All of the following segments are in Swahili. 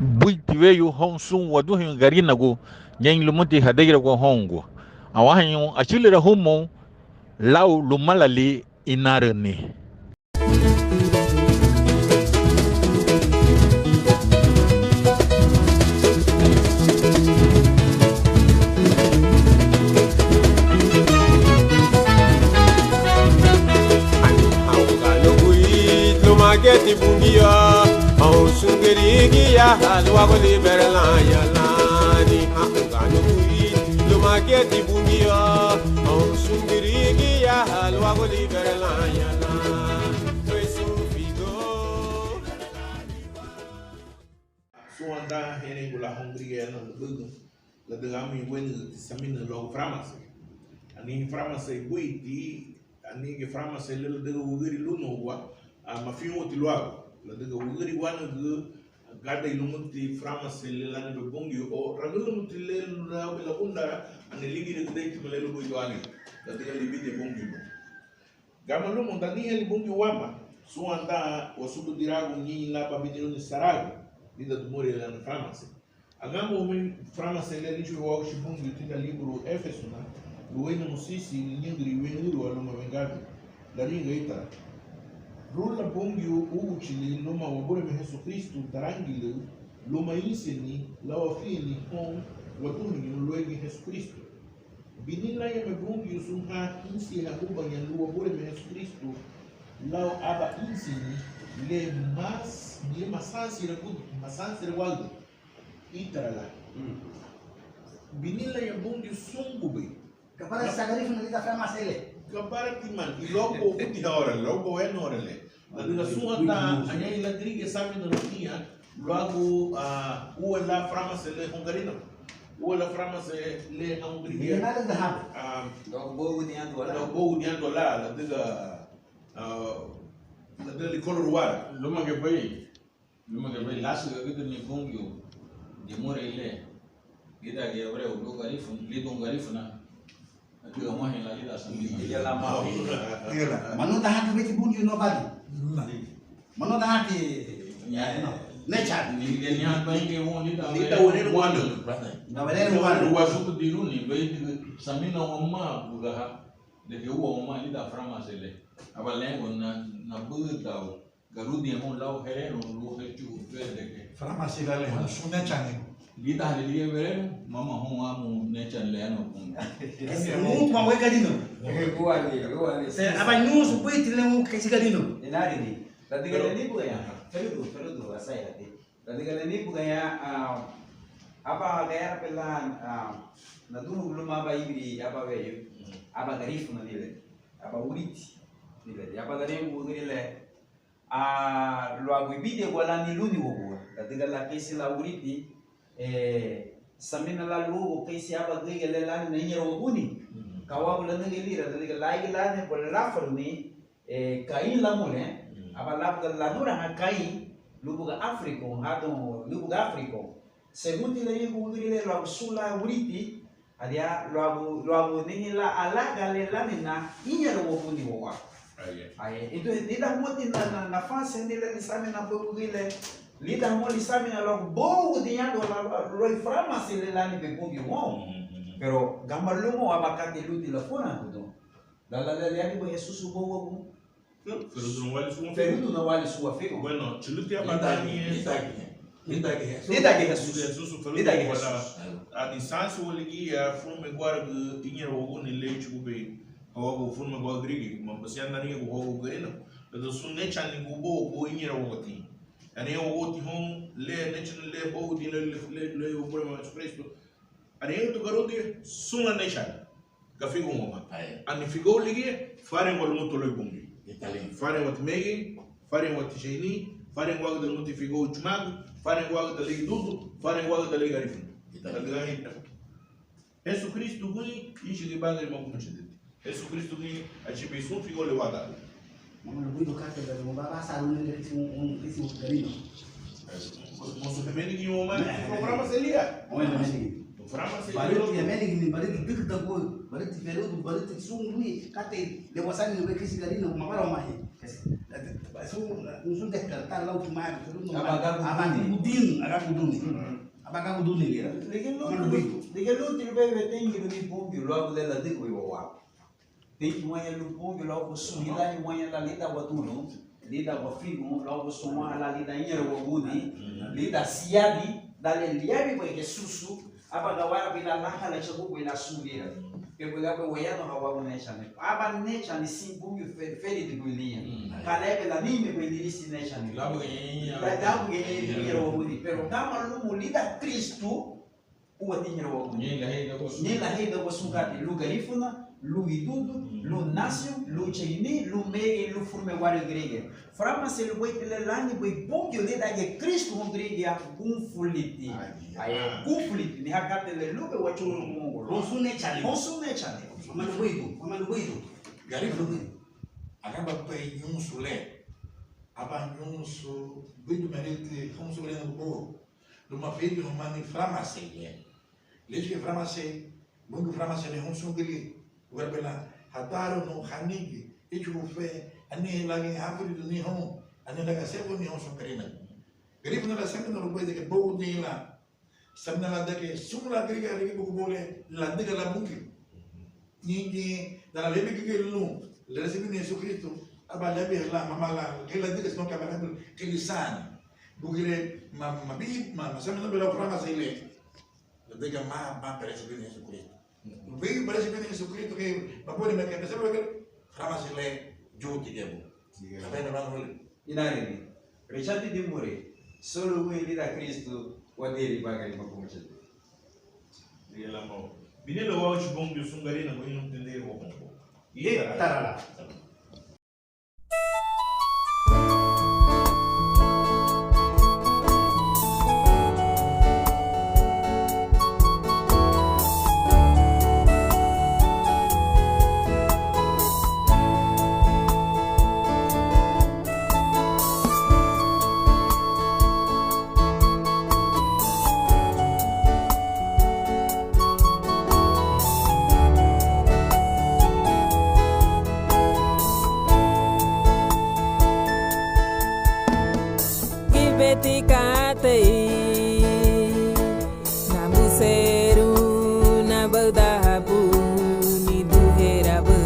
buiti veyu hon sun wadu hin gari nago nyen lumuti hadagira go hongo awahan yon achilira humo law lumalali inarani. Mageti bungia au sungerigi ya halwa goli berla ya lani angano kui lo mageti bungia au sungerigi ya halwa goli berla ya lani pesu figo suanda hene gula hongriya na bugu la degami wen samina lo framas ani framas e buiti ani ge framas e le de ugiri luno wa mafiu tilwa la daga wugari wana gada ilumuti framas lelani do bongi o ragulu mutilel la bela unda an ligi de dai timele lo boyani la daga libide bongi no gamalu mondani el bongi wama suanda wasudu diragu ni la babidino ni saragu lida dumore la framas agamo men framas lelani ju wa shi bongi tinda libro efesuna luena musisi nyingri wenuru alo mavengado la ringa ita Rula bongio uchili loma wabore me Yesu Kristu tarangile loma iseni la wafini hon watuni loegi Yesu Kristu binila ya me bongio sunha insi ya kuba ya wabore me Yesu Kristu lao aba insini le masansi la kudu masansi la waldo itarala binila ya bongio sungube kapara sagarifu na lita fama sele kapara timan ilogo kuti hora logo enorele la suanda anya ila dirige sami na lutia luago uela framas le hungarino uela framas le hungaria nada da hab logo bogu ni ando la diga la dele color wara Luma ke bai lasu ga gidan ni bongyo de more ile gida ge abre ulo garifun lidon garifuna atiga mahin la lida sambi ya la ma mano da hatu beti bungi no badi mano da hati nature ni han bangi won lida wone wando na wale wano wa suku diruni bai samina wamma bugaha de ke wo ma lida framas ile abalengo na buga garudi mon law hereno lo hetu verde ke Farmasi la le sunne chane. lida halilia vereno mama hon amu necha leno kun mu kwa weka dino se aba nyusu kwiti le mu kesiga dino Enari ni. Tatigala ni buga ya. Ferudu asai hati. Tatigala ni buga ya apa gaya pelan na dulu belum apa ibri apa weyu. Apa garifu na nile. Apa uriti. Nile. Apa garifu nile. Lo aguibide wala ni luni wogo. Tatigala kesi la uriti samina la lugo kesi apa gaya le la ni nyero woguni. Kawa bulan ngelira tatigala lagi la ne bola faruni kain la mole apa la dura ha kai lubuga afriko hado lubuga afriko segundi le yugurile lo sula uriti adia lo nini la ala gale la nina inya lo woni wa aye itu nida moti na nafasi ndile nisame na bugile lida mo lisame na lo bo dinya do lo framas le la ni bebugi mo pero gambalumo abakati luti la fona kudo la yaki bo Jesus bo Ferudu no vale sua fego. bueno chiluti abadani Lida que Jesus. Lida que Jesus. A distância o ligi a fume guarda dinheiro algum ni leite ube algo fume guarda grigi mas você anda nem o algo greno do sunne chani gubo o dinheiro o ti ani o ti hom le nechno le bo di le o problema expresso ani to garodi sunna nechan ka figo mama ani figo ligi fare ngol muto le bungi fare wat megi fare wat jeni fare ngwag del muti figo chmag fare ngwag del ligi dudu fare ngwag del ligi arifun italiani Jesus Cristo guni ishi di bagay mo kumchidit Jesus Cristo guni achibi sun figo le wada mama lo buido kate da mo baba sa un isi garino Mosu temeni ki mo man programa selia Bueno, sí. programa Bariti ya selia meli ni bariti dik da go bariti ferudu bariti sungui kate de wasani no bekisi garino mabara mahi Nusun despertar la última vez, Apakah uduni dia? Dike lu tilbebe tengi ni pombi lo abu de la diku wa. Tem moya lu pombi lo abu sumida ni moya la lida watuno, lida wa frigo lo abu suma la lida nyero wa budi, lida siadi dale liabi kwa ke susu apa gawara bila laha la chabu bila sumira. Ke bila kwa wayano hawa unesha ne. Aba necha ni simbu feri de bulia. Kale bila nime kwa dirisi necha ni. Labu yenye nyero wa budi, pero kama lu mulida Kristo uwa tinyero wa budi. Nyela heida wa sungati lu garifuna, lu idudu, lu nasio, lu cheini, lu mege, lu furme wari grege. Frama se lu boi tele lani boi bongyo le dage Kristo hon grege ya kumfuliti. Aya kumfuliti ni hakate le lube wa churu mungu. Consune chale. Malubuido. Garifu. Akaba pai nyunsu le. Aba nyunsu bidu meriti nyunsu le no bo. Luma feito no mani framase ye. Leche framase, bungu framase le nyunsu gili. Werbela hataro no hanigi. Ichu fe ani lagi hafuri do ni hon. Ani laga sebo ni hon so karina. Garifu na la sanga no bo de ke bo ni la. Samna la deke sumla griga lagi buku boleh la deke la bungi. Ni dalla lebe che lu le resibi di Gesù Cristo aba lebe la mama la che la deke smoka ba che li sani. Bugire ma samna bela frama sai le. La deke ma per resibi di Gesù Cristo. Vei per resibi di Gesù Cristo che ma poi me che pensavo che frama sai le giuti che bu. Sapete ma non Inari. Richard di Muri. Solo lui da Cristo wadiri bagari makumcha. Dia mo. Bini lo wao chibong yu sungari na boy nung tende ko ko. Tarala. Betikate na museru na badabu ni duherabu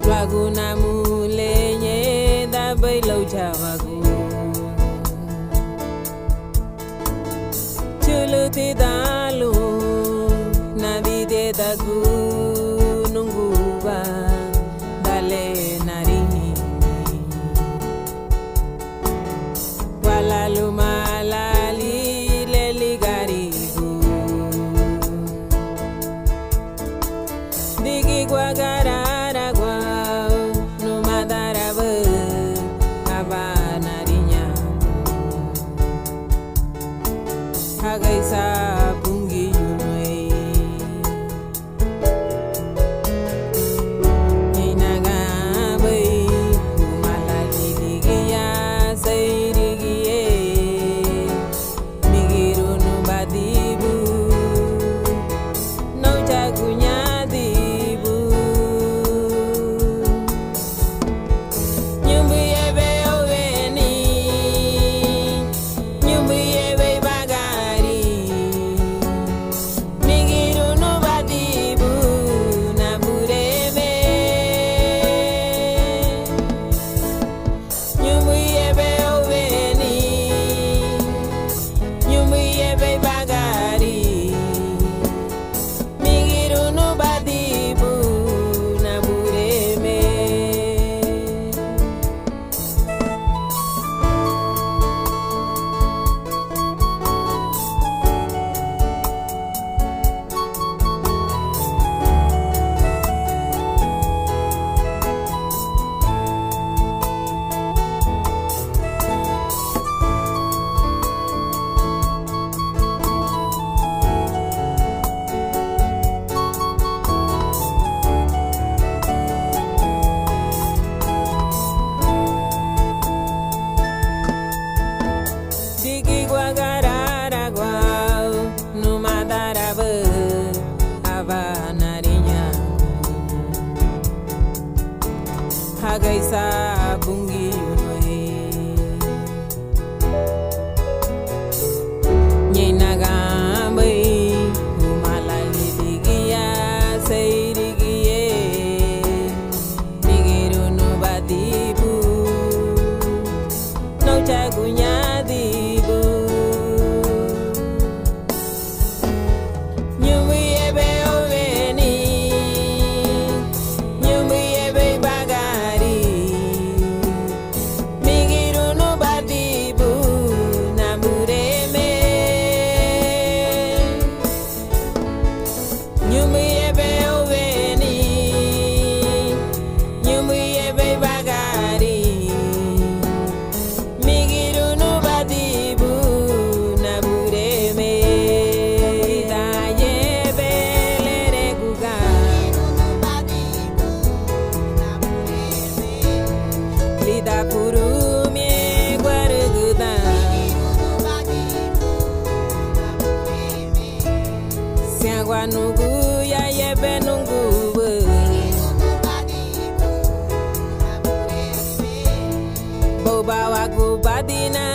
lagu na mulenye da bailau jawagu chuluti dalu na bide dagu nungguba dale narini lalu malali leli garibu digi gua garara gua numadara be abanarinya hagai sabungi yunoi inaga bai malali digi ya sai bagari hagaisa bungi yunoi Nyenaga bai Umalali digia Seirigie Nigiru no badibu No chagunya dibu Nyumi ebe oveni Nyumi ebe bagari Migiru no badibu Namureme Nyumi ebe oveni Nyumi ebe bagari Migiru no badibu Namureme Daye belere guga Lida puru mie guaruguda Siagwa nungu ya yebe nungu Boba wagu badina